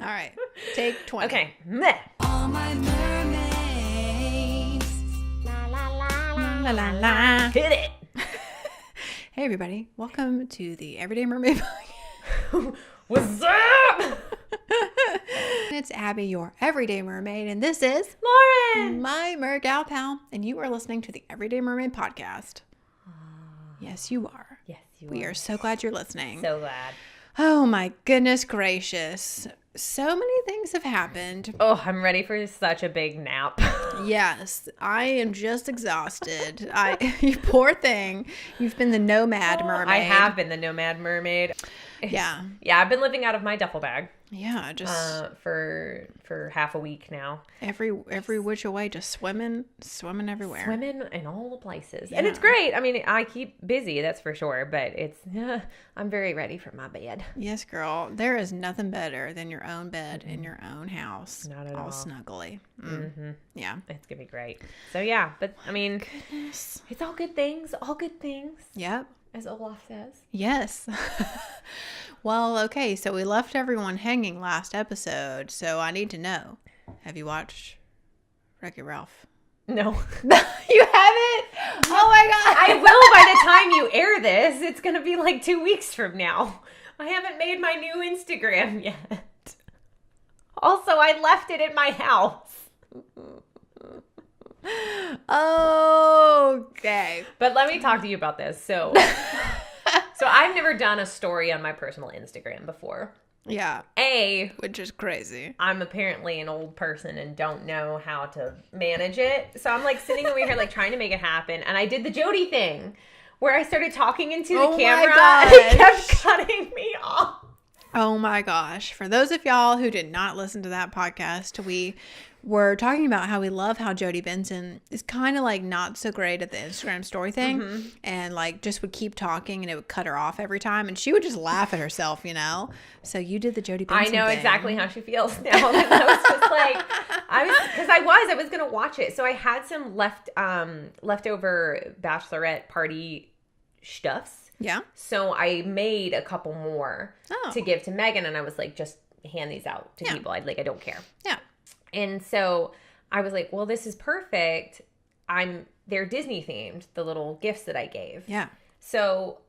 All right. Take 20. Okay. Meh. All my mermaids. La la la la la la. Hit it. Hey, everybody. Welcome to the Everyday Mermaid Podcast. What's up? It's Abby, your everyday mermaid, and this is Lauren. my mer gal pal, and you are listening to the Everyday Mermaid Podcast. Yes, you are. Yes, you We are so glad you're listening. so glad. Oh my goodness gracious. So many things have happened. Oh, I'm ready for such a big nap. Yes, I am just exhausted. You poor thing. You've been the nomad mermaid. I have been the nomad mermaid. Yeah. Yeah, I've been living out of my duffel bag Yeah, just for half a week now. every which way, just swimming everywhere. Swimming in all the places. And it's great. I mean, I keep busy, that's for sure. But I'm very ready for my bed. Yes, girl. There is nothing better than your own bed in your own house. Not at all. Snuggly. Mm-hmm. Yeah. It's going to be great. So, yeah. But, I mean, Goodness. it's all good things. All good things. Yep. As Olaf says. Yes. Well, okay. So we left everyone hanging last episode. So I need to know. Have you watched Wreck-It Ralph? No. You haven't? Oh my God. I will by the time you air this. It's going to be like 2 weeks from now. I haven't made my new Instagram yet. Also, I left it at my house. Okay. But let me talk to you about this. So I've never done a story on my personal Instagram before. Yeah. Which is crazy. I'm apparently an old person and don't know how to manage it. So I'm like sitting over here like trying to make it happen. And I did the Jody thing where I started talking into the camera and it kept cutting me off. Oh my gosh. For those of y'all who did not listen to that podcast, we were talking about how we love how Jody Benson is kind of like not so great at the Instagram story thing and like just would keep talking and it would cut her off every time and she would just laugh at herself, you know? So you did the Jody Benson I know thing. exactly how she feels now. I was just like, I was going to watch it. So I had some leftover bachelorette party stuffs. Yeah. So I made a couple more to give to Megan and I was like, just hand these out to people. I don't care. Yeah. And so I was like, well, this is perfect. They're Disney themed, the little gifts that I gave. Yeah. So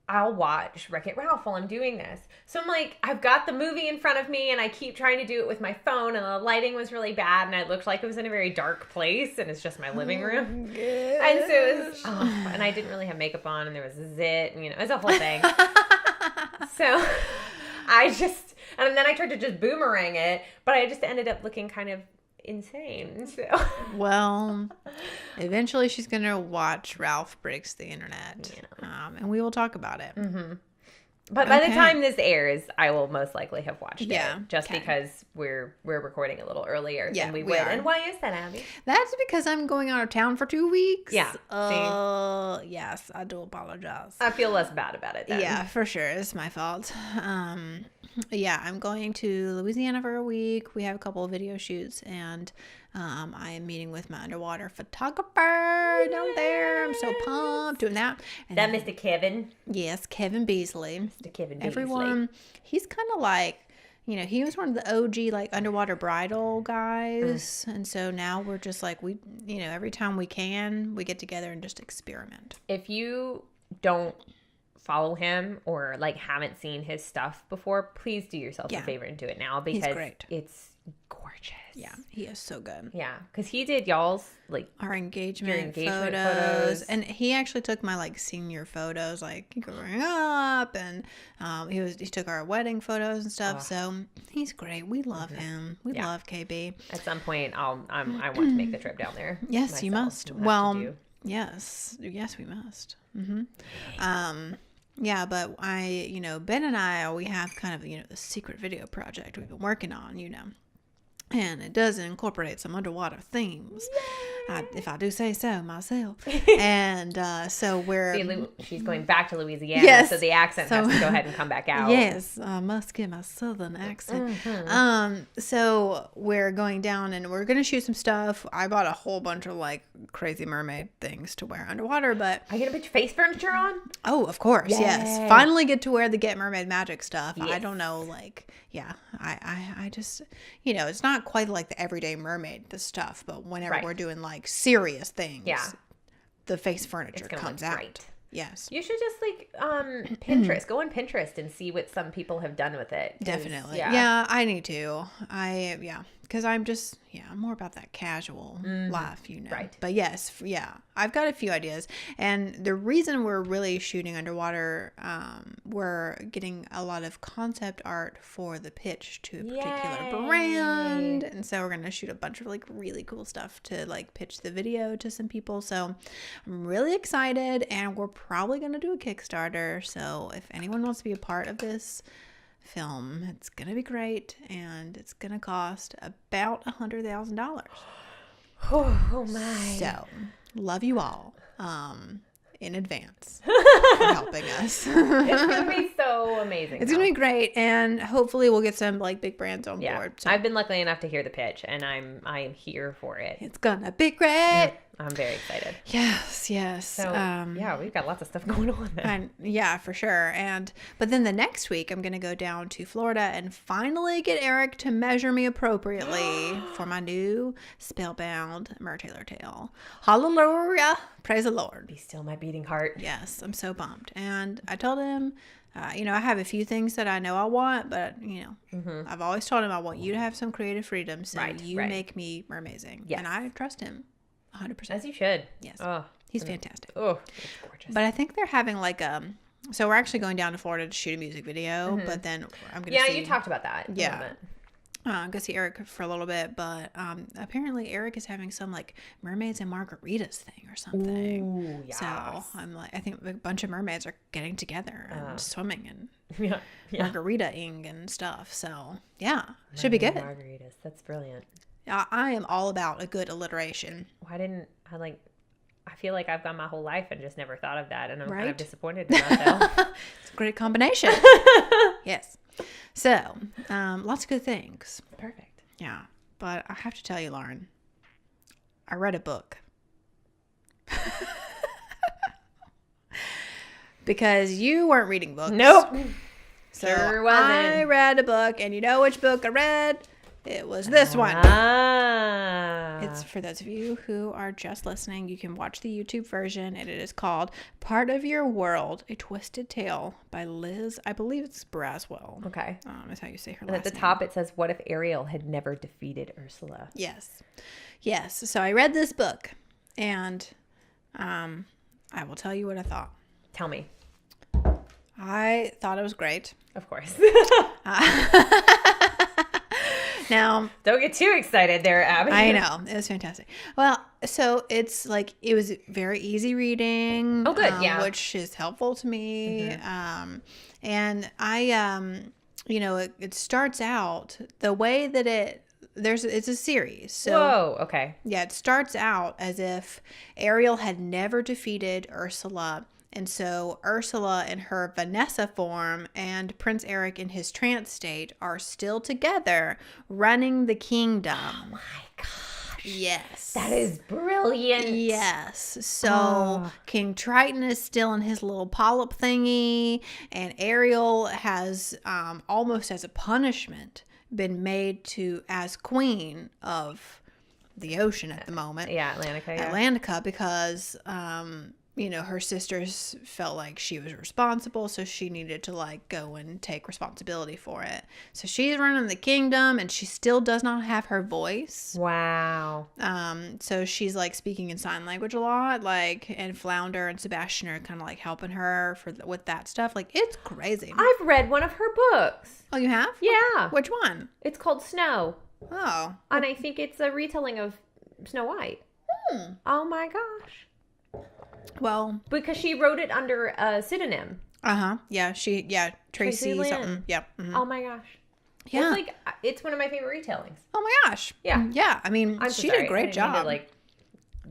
I'll watch Wreck-It Ralph while I'm doing this. So I'm like, I've got the movie in front of me and I keep trying to do it with my phone and the lighting was really bad and it looked like it was in a very dark place and it's just my living room. And so it was, and I didn't really have makeup on and there was a zit and, it was a whole thing. So and then I tried to just boomerang it, but I just ended up looking kind of insane. So. Well, eventually she's going to watch Ralph Breaks the Internet. Yeah. And we will talk about it. Mm-hmm. But by the time this airs, I will most likely have watched it. Just because we're recording a little earlier than we would. And why is that, Abby? That's because I'm going out of town for 2 weeks. Yeah. Yes, I do apologize. I feel less bad about it then. Yeah, for sure. It's my fault. Yeah, I'm going to Louisiana for a week. We have a couple of video shoots and I am meeting with my underwater photographer down there. I'm so pumped doing that. And that Mr. Kevin? Yes, Kevin Beasley. Mr. Kevin Beasley. Everyone, he's kind of like, he was one of the OG like underwater bridal guys. And so now we're just like, every time we can, we get together and just experiment. If you don't follow him or like haven't seen his stuff before, please do yourself a favor and do it now because it's gorgeous. Yeah, he is so good. Yeah, because he did y'all's like our engagement photos, and he actually took my like senior photos, like growing up, and he took our wedding photos and stuff. So he's great. We love him. We love KB. At some point, I want to make the trip down there. Yes, myself. You must. Well, yes, we must. Yeah, but Ben and I, we have kind of, the secret video project we've been working on, and it does incorporate some underwater themes, if I do say so myself. And so we're... she's going back to Louisiana, so the accent has to go ahead and come back out. Yes, I must get my southern accent. So we're going down and we're going to shoot some stuff. I bought a whole bunch of like crazy mermaid things to wear underwater, but... Are you going to put your face furniture on? Oh, of course, yes. Finally get to wear the Get Mermaid Magic stuff. Yes. I don't know, like... yeah, I just, it's not quite like the everyday mermaid, the stuff, but whenever we're doing like serious things, the face furniture comes out. Great. Yes. You should just Pinterest. Go on Pinterest and see what some people have done with it. Definitely. Yeah, I need to. Because I'm just, I'm more about that casual life, Right. But yes, I've got a few ideas. And the reason we're really shooting underwater, we're getting a lot of concept art for the pitch to a particular brand. And so we're going to shoot a bunch of really cool stuff to pitch the video to some people. So I'm really excited, and we're probably going to do a Kickstarter. So if anyone wants to be a part of this film, it's gonna be great, and it's gonna cost about $100,000. Oh my! So love you all in advance for helping us. It's gonna be so amazing. It's gonna be great, and hopefully we'll get some big brands on board. So I've been lucky enough to hear the pitch, and I am here for it. It's gonna be great. I'm very excited. Yes. So, we've got lots of stuff going on then. Yeah, for sure. But then the next week, I'm going to go down to Florida and finally get Eric to measure me appropriately for my new Spellbound Mertailor tail. Hallelujah. Praise the Lord. Be still my beating heart. Yes, I'm so bummed. And I told him, I have a few things that I know I want, but, I've always told him I want you to have some creative freedom, so you make me mermazing. Yes. And I trust him. 100%. As you should. Yes. Oh, he's fantastic. Oh, it's gorgeous. But I think they're having so we're actually going down to Florida to shoot a music video, but then I'm going to see. Yeah, you talked about that. Yeah. I'm going to see Eric for a little bit, but apparently Eric is having some mermaids and margaritas thing or something. Ooh, yes. So I think a bunch of mermaids are getting together and swimming and margarita-ing and stuff. So should be good. Margaritas. That's brilliant. I am all about a good alliteration. Why didn't I I feel like I've gone my whole life and just never thought of that, and I'm kind of disappointed in myself. It's a great combination. Yes. So, lots of good things. Perfect. Yeah. But I have to tell you, Lauren, I read a book. Because you weren't reading books. Nope. So sure wasn't. I read a book, and you know which book I read? It was this one. It's for those of you who are just listening. You can watch the YouTube version, and it is called Part of Your World, A Twisted Tale by Liz. I believe it's Braswell. Okay. That's how you say her last name. And at the top it says, "What if Ariel had never defeated Ursula?" Yes. So I read this book, and I will tell you what I thought. Tell me. I thought it was great. Of course. Now, don't get too excited there, Abby. I know. It was fantastic. Well, so it's it was very easy reading. Oh, good. Which is helpful to me. Mm-hmm. And I, it starts out the way that it's a series. So, whoa, okay. Yeah, it starts out as if Ariel had never defeated Ursula. And so Ursula in her Vanessa form and Prince Eric in his trance state are still together running the kingdom. Oh my gosh. Yes. That is brilliant. Yes. So King Triton is still in his little polyp thingy, and Ariel has almost as a punishment been made as queen of the ocean at the moment. Yeah, Atlantica. Yeah. Atlantica, because her sisters felt like she was responsible, so she needed to go and take responsibility for it. So she's running the kingdom, and she still does not have her voice. Wow. So she's speaking in sign language a lot, and Flounder and Sebastian are kind of helping her with that stuff. It's crazy. I've read one of her books. Oh, you have? Yeah. Which one? It's called Snow. Oh. And I think it's a retelling of Snow White. Oh my gosh. Well, because she wrote it under a pseudonym. Yeah, Tracy something. Yep. Mm-hmm. Oh my gosh. Yeah. It's one of my favorite retellings. Oh my gosh. Yeah. Yeah. I mean, she did a great job.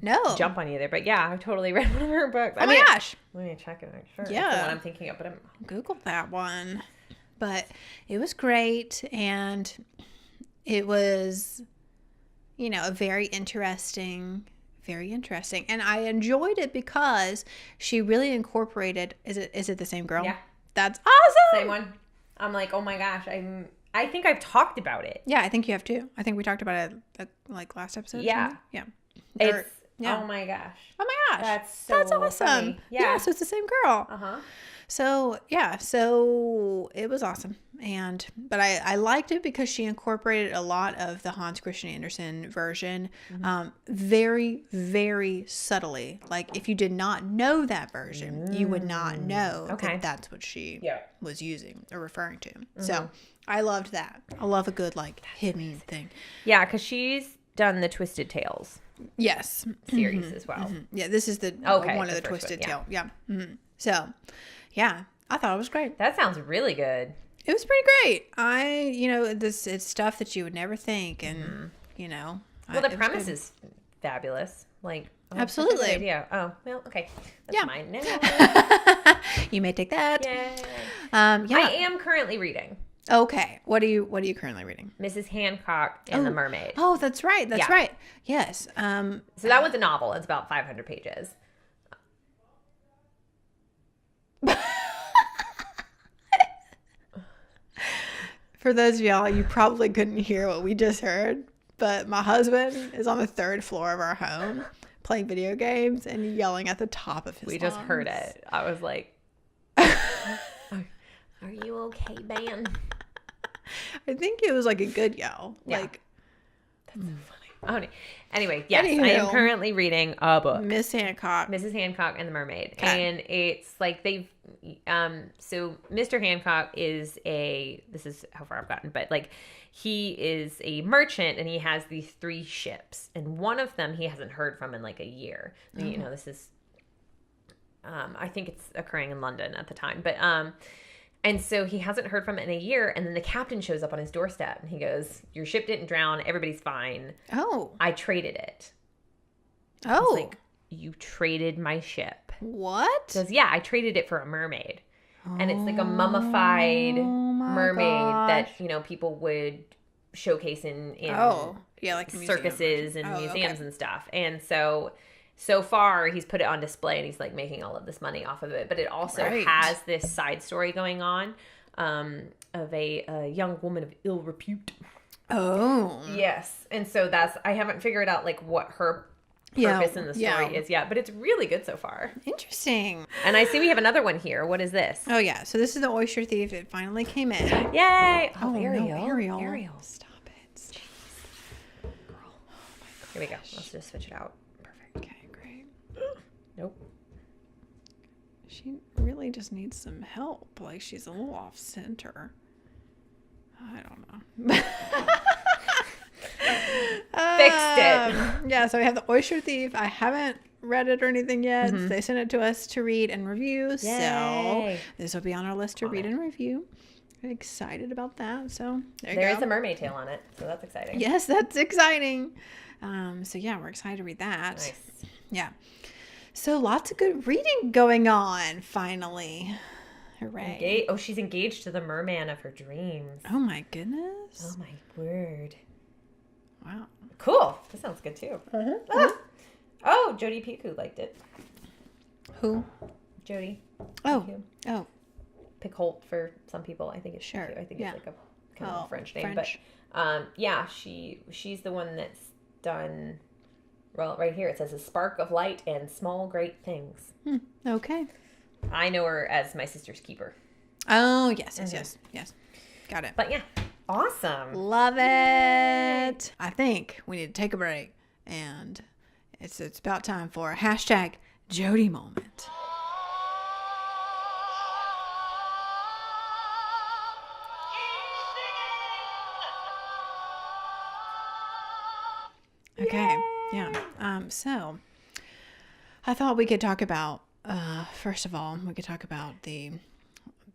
No. Jump on you there, but yeah, I've totally read one of her books. Oh my gosh. Let me check it. Sure. Yeah. That's the one I'm thinking of, but Google that one. But it was great, and it was, a very interesting. And I enjoyed it because she really incorporated, is it the same girl? Yeah. That's awesome. Same one. I'm oh my gosh, I think I've talked about it. Yeah, I think you have too. I think we talked about it like last episode. Yeah. Yeah. It's, oh my gosh. Oh my gosh. That's awesome. funny. Yeah. So it's the same girl. Uh-huh. So it was awesome. But I liked it because she incorporated a lot of the Hans Christian Andersen version, very, very subtly. Like if you did not know that version, you would not know that that's what she was using or referring to. So I loved that. I love a good like hidden thing. Yeah, because she's done the Twisted Tales. Yes. Series as well. Yeah, this is the one of the Twisted Tale. Yeah. So, yeah, I thought it was great. That sounds really good. It was pretty great. It's stuff that you would never think, and Well, the premise is fabulous. Like, absolutely. Yeah. Oh, well, okay. That's mine now. You may take that. Yeah. I am currently reading. Okay. What are you currently reading? Mrs. Hancock and the Mermaid. Oh, that's right. That's right. Yes. So that one's a novel. It's about 500 pages. For those of y'all, you probably couldn't hear what we just heard, but my husband is on the 3rd floor of our home playing video games and yelling at the top of his lungs. We just heard it. I was like, are you okay, man? I think it was like a good yell. Yeah. Like, that's so funny. Anyway, yes, I am currently reading a book. Mrs. Hancock and the Mermaid. Okay. And it's like so Mr. Hancock this is how far I've gotten, but like he is a merchant and he has these 3 ships. And one of them he hasn't heard from in like a year. This is, I think it's occurring in London at the time. But, and so he hasn't heard from it in a year. And then the captain shows up on his doorstep and he goes, your ship didn't drown. Everybody's fine. Oh. I traded it. Oh. Like, you traded my ship. What? He goes, yeah, I traded it for a mermaid. And it's like a mummified mermaid that, people would showcase in like circuses and museums and stuff. And so far he's put it on display and he's like making all of this money off of it. But it also has this side story going on of a young woman of ill repute. Oh. Yes. And so I haven't figured out like what her purpose in the story is yet, but it's really good so far. Interesting. And I see we have another one here. What is this? Oh yeah, so this is the Oyster Thief. It finally came in. Yay! Oh, Ariel. Stop it. Jeez. Girl. Oh my gosh. Here we go. Let's just switch it out. Perfect. Okay, great. Nope. She really just needs some help. Like she's a little off center. I don't know. Fixed it. Yeah, so we have the Oyster Thief. I haven't read it or anything yet. They sent it to us to read and review. Yay. So this will be on our list to read and review. I'm excited about that. So there is a mermaid tail on it, so that's exciting. Yes, that's exciting. So yeah, we're excited to read that. Nice. Yeah. So lots of good reading going on. Finally, hooray! She's engaged to the merman of her dreams. Oh my goodness! Oh my word! Wow. Cool. That sounds good too. Oh, Jodi Picoult liked it. Who? Jodi. Oh. Picoult. Oh. Picoult for some people. I think it's sure. I think it's like a kind of a French name, French. but yeah, she's the one that's done. Well, right here it says a spark of light and small great things. Okay. I know her as my sister's keeper. Oh yes. Got it. But yeah, awesome. Love it. I think we need to take a break, and it's about time for a hashtag Jodi moment. Okay. Yeah. So I thought we could talk about first of all, we could talk about the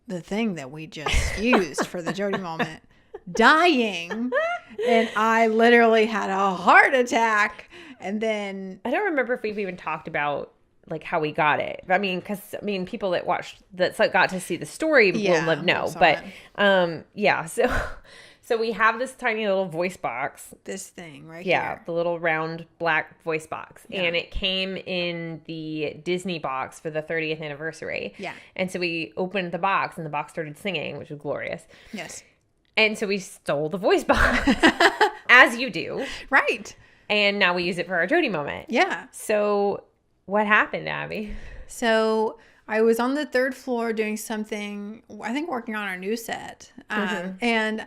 thing that we just used for the Jodi moment. Dying, and I literally had a heart attack, and then I don't remember if we've even talked about like how we got it. I mean, because people that got to see the story will know. But yeah, so we have this tiny little voice box. This thing right here. here. The little round black voice box. Yeah. And it came in the Disney box for the 30th anniversary. Yeah. And so we opened the box and the box started singing, which was glorious. Yes. And so we stole the voice box, as you do. Right. And now we use it for our Jody moment. Yeah. So what happened, Abby? So I was on the 3rd floor doing something, I think working on our new set. And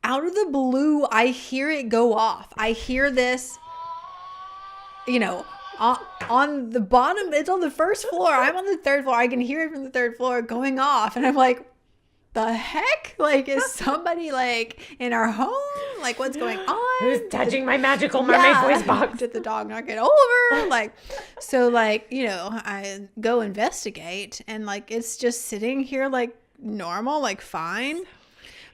out of the blue, I hear it go off. I hear this, on the bottom. It's on the 1st floor. I'm on the 3rd floor. I can hear it from the 3rd floor going off. And I'm like, the heck? Like, is somebody like in our home? Like, what's going on? Who's touching my magical mermaid voice box? Did the dog knock it over? Like, so like, I go investigate and like, it's just sitting here like normal, like fine.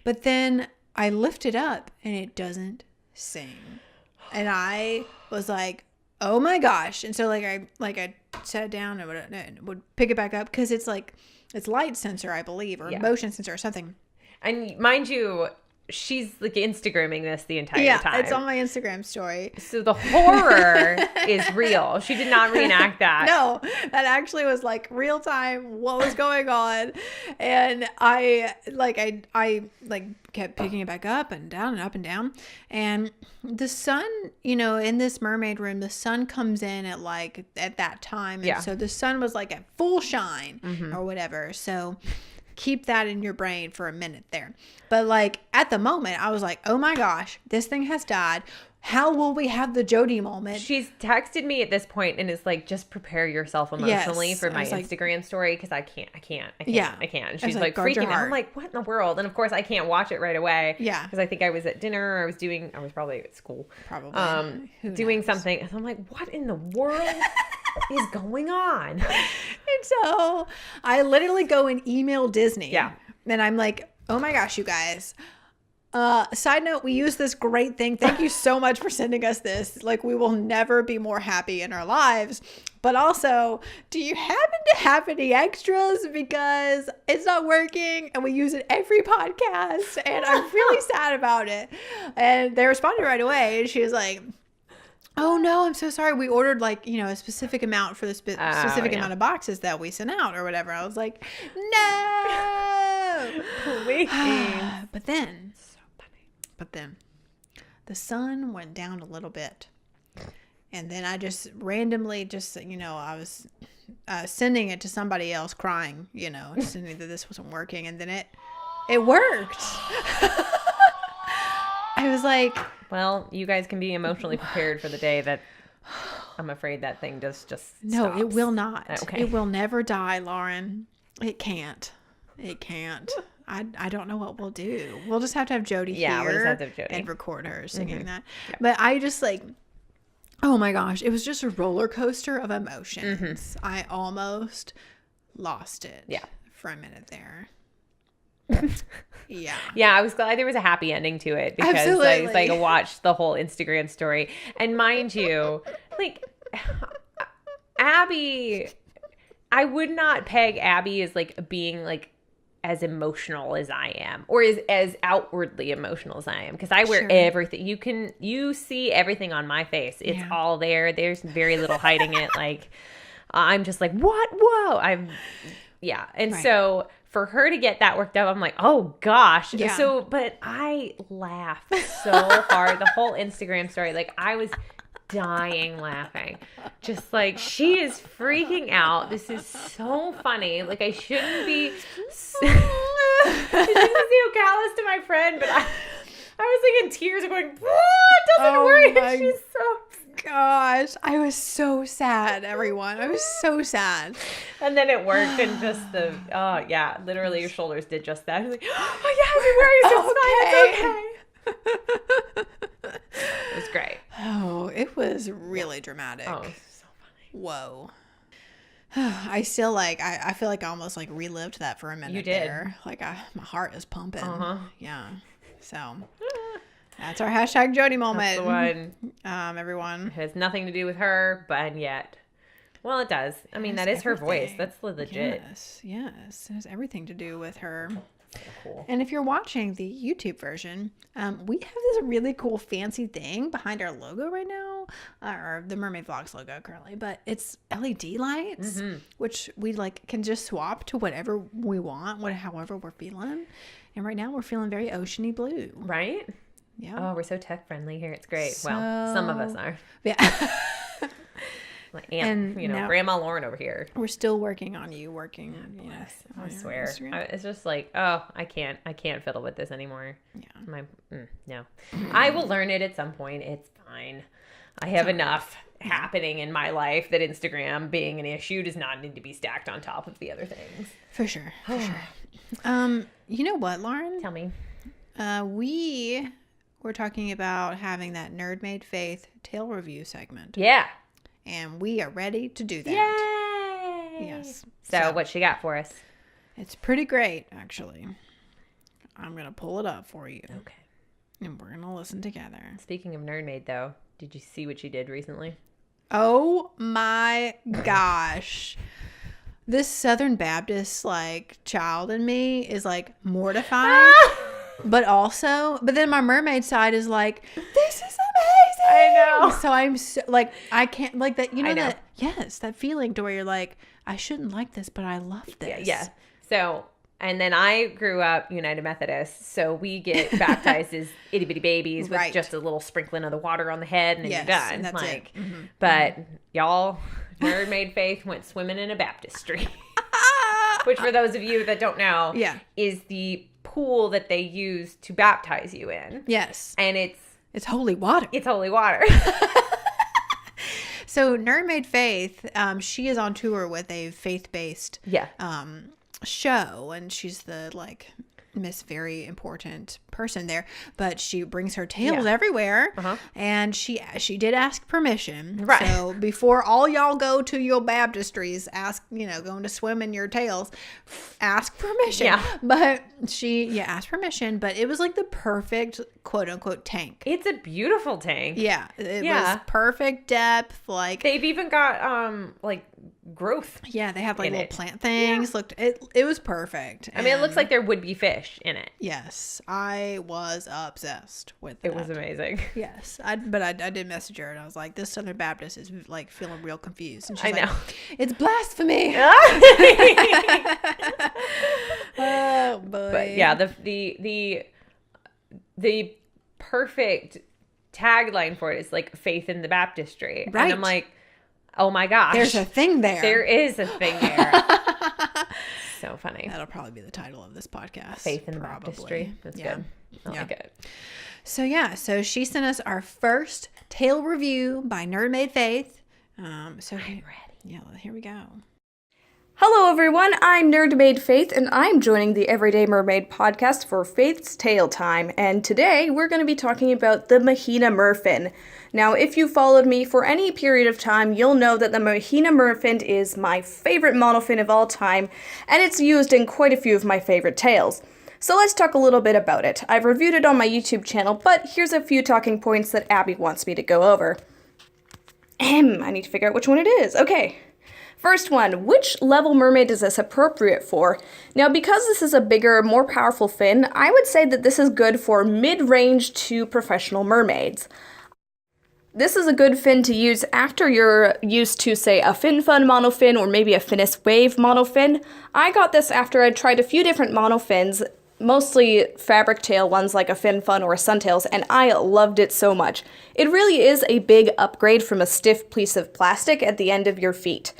But then I lift it up and it doesn't sing. And I was like, oh my gosh. And so I sat down and would pick it back up because it's like, it's light sensor, I believe, or motion sensor or something. And mind you, she's like Instagramming this the entire time. Yeah, it's on my Instagram story. So the horror is real. She did not reenact that. No, that actually was like real time. What was going on? And I kept picking it back up and down and up and down. And the sun, in this mermaid room, the sun comes in at that time. And so the sun was like at full shine or whatever. So keep that in your brain for a minute there. But like at the moment, I was like, oh my gosh, this thing has died. How will we have the Jody moment? She's texted me at this point and is like, just prepare yourself emotionally for my Instagram story because I can't. And she's like freaking out. I'm like, what in the world? And of course, I can't watch it right away. Yeah. Because I think I was at dinner. I was probably at school. Probably. Doing something. And I'm like, what in the world is going on? And so I literally go and email Disney. Yeah. And I'm like, oh my gosh, you guys. Side note, we use this great thing. Thank you so much for sending us this. Like, we will never be more happy in our lives. But also, do you happen to have any extras? Because it's not working and we use it every podcast. And I'm really sad about it. And they responded right away. And she was like, oh no, I'm so sorry. We ordered a specific amount for the specific amount of boxes that we sent out or whatever. I was like, no. Please. But then the sun went down a little bit. And then I just randomly I was sending it to somebody else crying, sending that this wasn't working. And then it worked. I was like, well, you guys can be emotionally prepared for the day that I'm afraid that thing just stops. It will not. Okay. It will never die, Lauren. It can't. I don't know what we'll do. We'll just have to have Jody here we'll just have to have Jody. And record her singing that. Yeah. But I just oh my gosh, it was just a roller coaster of emotions. I almost lost it for a minute there. Yeah, I was glad there was a happy ending to it because I watched the whole Instagram story. And mind you, Abby, I would not peg Abby as being as emotional as I am or as outwardly emotional as I am because I wear everything. You see everything on my face. It's all there. There's very little hiding it. I'm just like, what? Whoa. And so for her to get that worked up, I'm like, oh gosh. Yeah. So, but I laughed so hard. The whole Instagram story, I was dying laughing. Just she is freaking out. This is so funny. I shouldn't be so callous to my friend, but I was in tears going, it doesn't work. She's so gosh, I was so sad, everyone. I was so sad. And then it worked and just literally your shoulders did just that. I was like, oh yeah, everywhere it's okay. It was great. Oh, it was really dramatic. Oh, so funny. Whoa. I still I feel like I almost relived that for a minute. You did. There. My heart is pumping. Yeah. So that's our hashtag Jody moment. That's the one. Everyone. It has nothing to do with her, but yet. Well, it does. I mean, that is her voice. That's legit. Yes. It has everything to do with her. So cool. And if you're watching the YouTube version, we have this really cool fancy thing behind our logo right now, or the Mermaid Vlogs logo currently, but it's LED lights, which we can just swap to whatever we want, however we're feeling. And right now we're feeling very oceany blue. Right? Yeah. Oh, we're so tech friendly here. It's great. Well, some of us are. Yeah. My aunt, now, Grandma Lauren over here. We're still working on you working. I swear. It's just like, oh, I can't fiddle with this anymore. Yeah. No. I will learn it at some point. It's fine. I have enough happening in my life that Instagram being an issue does not need to be stacked on top of the other things. For sure. You know what, Lauren? Tell me. We were talking about having that Mermaid Faith tale review segment. Yeah. And we are ready to do that. Yay! Yes. So what she got for us? It's pretty great, actually. I'm going to pull it up for you. Okay. And we're going to listen together. Speaking of Mermaid, though, did you see what she did recently? Oh my gosh. This Southern Baptist, child in me is, mortified. But then my mermaid side is like, this is amazing. I know. So I'm so, I can't, that, I know. that, yes, that feeling to where you're like, I shouldn't like this, but I love this. Yeah. So, and then I grew up United Methodist, so we get baptized as itty bitty babies with just a little sprinkling of the water on the head, and then you're done. And that's it. But y'all, Mermaid Faith went swimming in a Baptistry, which for those of you that don't know, is the pool that they use to baptize you in. Yes. And it's holy water. It's holy water. So Mermaid Faith, she is on tour with a faith-based show, and she's the Miss Very Important person there, but she brings her tales everywhere, and she did ask permission. Right. So before all y'all go to your baptistries, ask, going to swim in your tales, ask permission. Yeah. But she asked permission, but it was the perfect quote unquote tank. It's a beautiful tank. Yeah. It was perfect depth. They've even got growth. Yeah, they have little plant things. It was perfect. I mean, it looks like there would be fish in it. Yes, I was obsessed with it. It was amazing. Yes, I did message her and I was like, this Southern Baptist is feeling real confused. And she's know. It's blasphemy. Oh boy. But yeah, the perfect tagline for it is faith in the Baptistry. Right. And I'm like, oh my gosh. There's a thing there. There is a thing there. So funny. That'll probably be the title of this podcast. Faith in the Baptistry. That's good. I like it. So she sent us our first tale review by Mermaid Faith. I'm ready. Yeah, here we go. Hello everyone, I'm Nerdmaid Faith, and I'm joining the Everyday Mermaid podcast for Faith's Tale Time, and today we're going to be talking about the Mahina Merfin. Now, if you followed me for any period of time, you'll know that the Mahina Merfin is my favorite monofin of all time, and it's used in quite a few of my favorite tales. So let's talk a little bit about it. I've reviewed it on my YouTube channel, but here's a few talking points that Abby wants me to go over. I need to figure out which one it is. Okay. First one, which level mermaid is this appropriate for? Now, because this is a bigger, more powerful fin, I would say that this is good for mid-range to professional mermaids. This is a good fin to use after you're used to, say, a Fin Fun monofin or maybe a Finis Wave monofin. I got this after I'd tried a few different monofins, mostly fabric tail ones like a Fin Fun or a Suntails, and I loved it so much. It really is a big upgrade from a stiff piece of plastic at the end of your feet.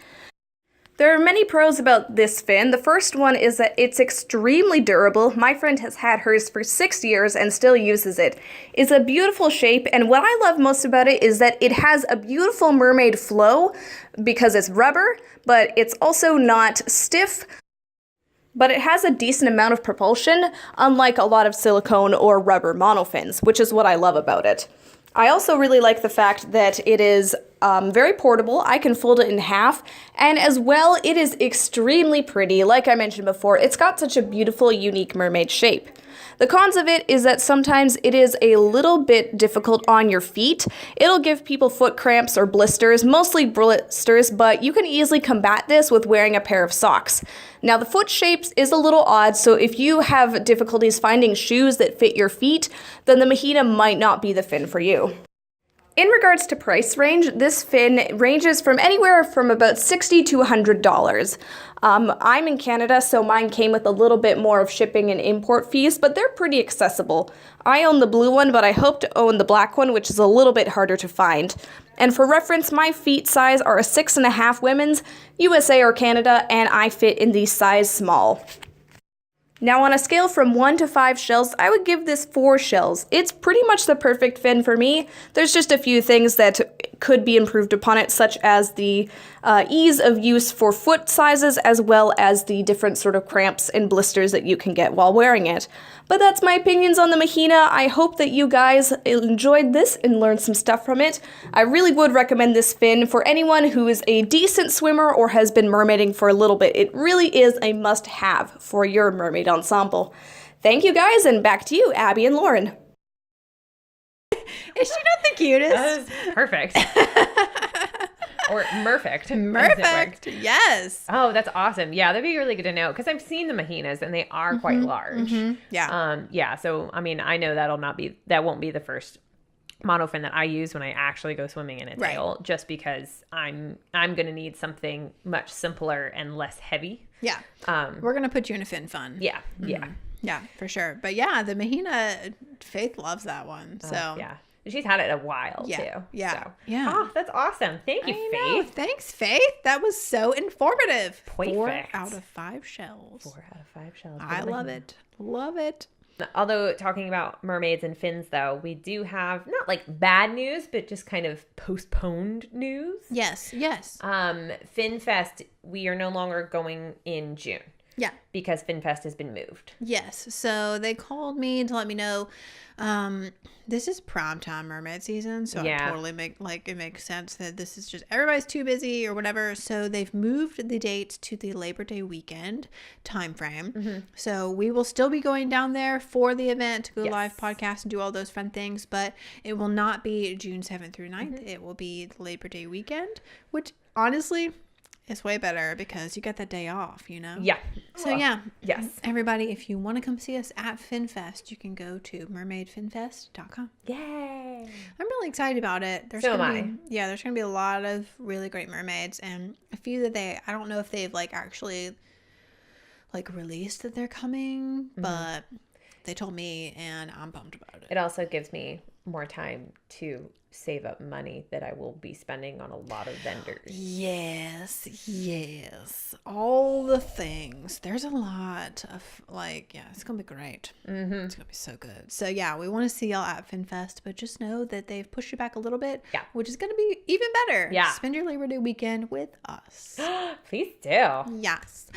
There are many pros about this fin. The first one is that it's extremely durable. My friend has had hers for 6 years and still uses it. It's a beautiful shape, and what I love most about it is that it has a beautiful mermaid flow because it's rubber, but it's also not stiff. But it has a decent amount of propulsion, unlike a lot of silicone or rubber monofins, which is what I love about it. I also really like the fact that it is very portable. I can fold it in half, and as well, it is extremely pretty. Like I mentioned before, it's got such a beautiful, unique mermaid shape. The cons of it is that sometimes it is a little bit difficult on your feet. It'll give people foot cramps or blisters, mostly blisters, but you can easily combat this with wearing a pair of socks. Now, the foot shape is a little odd, so if you have difficulties finding shoes that fit your feet, then the Mahina might not be the fin for you. In regards to price range, this fin ranges from anywhere from about $60 to $100. I'm in Canada, so mine came with a little bit more of shipping and import fees, but they're pretty accessible. I own the blue one, but I hope to own the black one, which is a little bit harder to find. And for reference, my feet size are a 6.5 women's, USA or Canada, and I fit in the size small. Now on a scale from 1 to 5 shells, I would give this 4 shells. It's pretty much the perfect fin for me. There's just a few things that could be improved upon it, such as the ease of use for foot sizes, as well as the different sort of cramps and blisters that you can get while wearing it. But that's my opinions on the Mahina. I hope that you guys enjoyed this and learned some stuff from it. I really would recommend this fin for anyone who is a decent swimmer or has been mermaiding for a little bit. It really is a must-have for your mermaid ensemble. Thank you guys, and back to you, Abby and Lauren. Is she not the cutest? That is perfect. Or Merfect. Merfect, yes. Oh, that's awesome. Yeah, that'd be really good to know, because I've seen the Mahinas and they are quite large. Yeah. Yeah. So I mean, I know that won't be the first monofin that I use when I actually go swimming in a tail, just because I'm gonna need something much simpler and less heavy. Yeah. We're gonna put you in a fin fun. Yeah. Yeah. Yeah, for sure. But yeah, the Mahina, Faith loves that one. So yeah. She's had it a while too. Yeah. So. Yeah. Oh, that's awesome. Thank you, Faith. Thanks, Faith. That was so informative. Perfect. 4 out of 5 shells. 4 out of 5 shells. I love it. Love it. Although talking about mermaids and fins, though, we do have not like bad news, but just kind of postponed news. Yes. Finfest, we are no longer going in June. Yeah. Because Finfest has been moved. Yes. So they called me to let me know this is primetime mermaid season. So I totally it makes sense that this is just everybody's too busy or whatever. So they've moved the dates to the Labor Day weekend time frame. So we will still be going down there for the event to go live podcast and do all those fun things. But it will not be June 7th through 9th. It will be the Labor Day weekend, which honestly, it's way better because you get that day off, you know? Yeah. So, yeah. Yes. Everybody, if you want to come see us at FinFest, you can go to mermaidfinfest.com. Yay. I'm really excited about it. So am I. Yeah, there's going to be a lot of really great mermaids and a few that I don't know if they've actually released that they're coming, but they told me and I'm pumped about it. It also gives me more time to save up money that I will be spending on a lot of vendors. Yes. All the things. There's a lot of it's going to be great. It's going to be so good. So yeah, we want to see y'all at FinFest, but just know that they've pushed it back a little bit, which is going to be even better. Yeah. Spend your Labor Day weekend with us. Please do. Yes.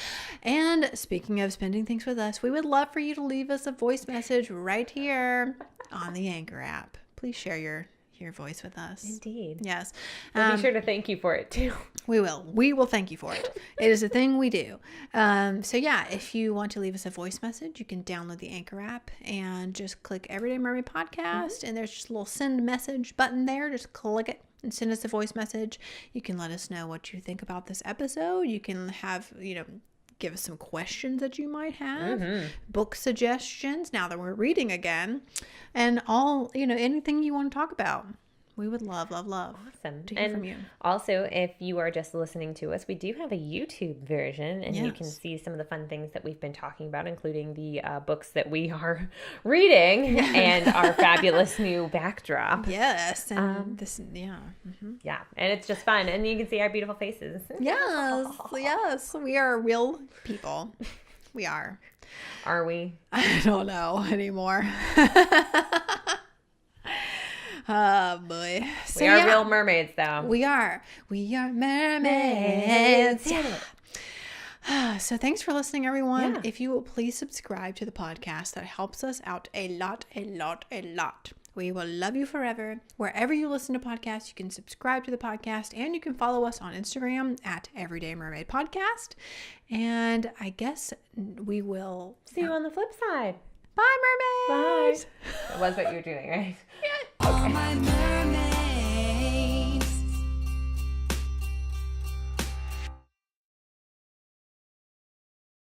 And speaking of spending things with us, we would love for you to leave us a voice message right here on the Anchor app. Please share your voice with us. Indeed. Yes. We'll be sure to thank you for it too. We will thank you for it. It is a thing we do. So yeah, if you want to leave us a voice message, you can download the Anchor app and just click Everyday Mermaid Podcast, and there's just a little send message button there. Just click it and send us a voice message. You can let us know what you think about this episode. You can have, give us some questions that you might have, book suggestions now that we're reading again, and all, anything you want to talk about. We would love Awesome. to hear from you. Also, if you are just listening to us, we do have a YouTube version, and you can see some of the fun things that we've been talking about, including the books that we are reading and our fabulous new backdrop. Yes. And Yeah, and it's just fun, and you can see our beautiful faces. Yes. We are real people. We are. Are we? I don't know anymore. Oh boy. So, we are real mermaids, though. We are mermaids. So thanks for listening, everyone. If you will please subscribe to the podcast, that helps us out a lot. We will love you forever. Wherever you listen to podcasts, you can subscribe to the podcast, and you can follow us on Instagram at Everyday Mermaid Podcast. And I guess we will see you on the flip side. Bye, mermaids. Bye. That was what you were doing, right? Yeah. Okay.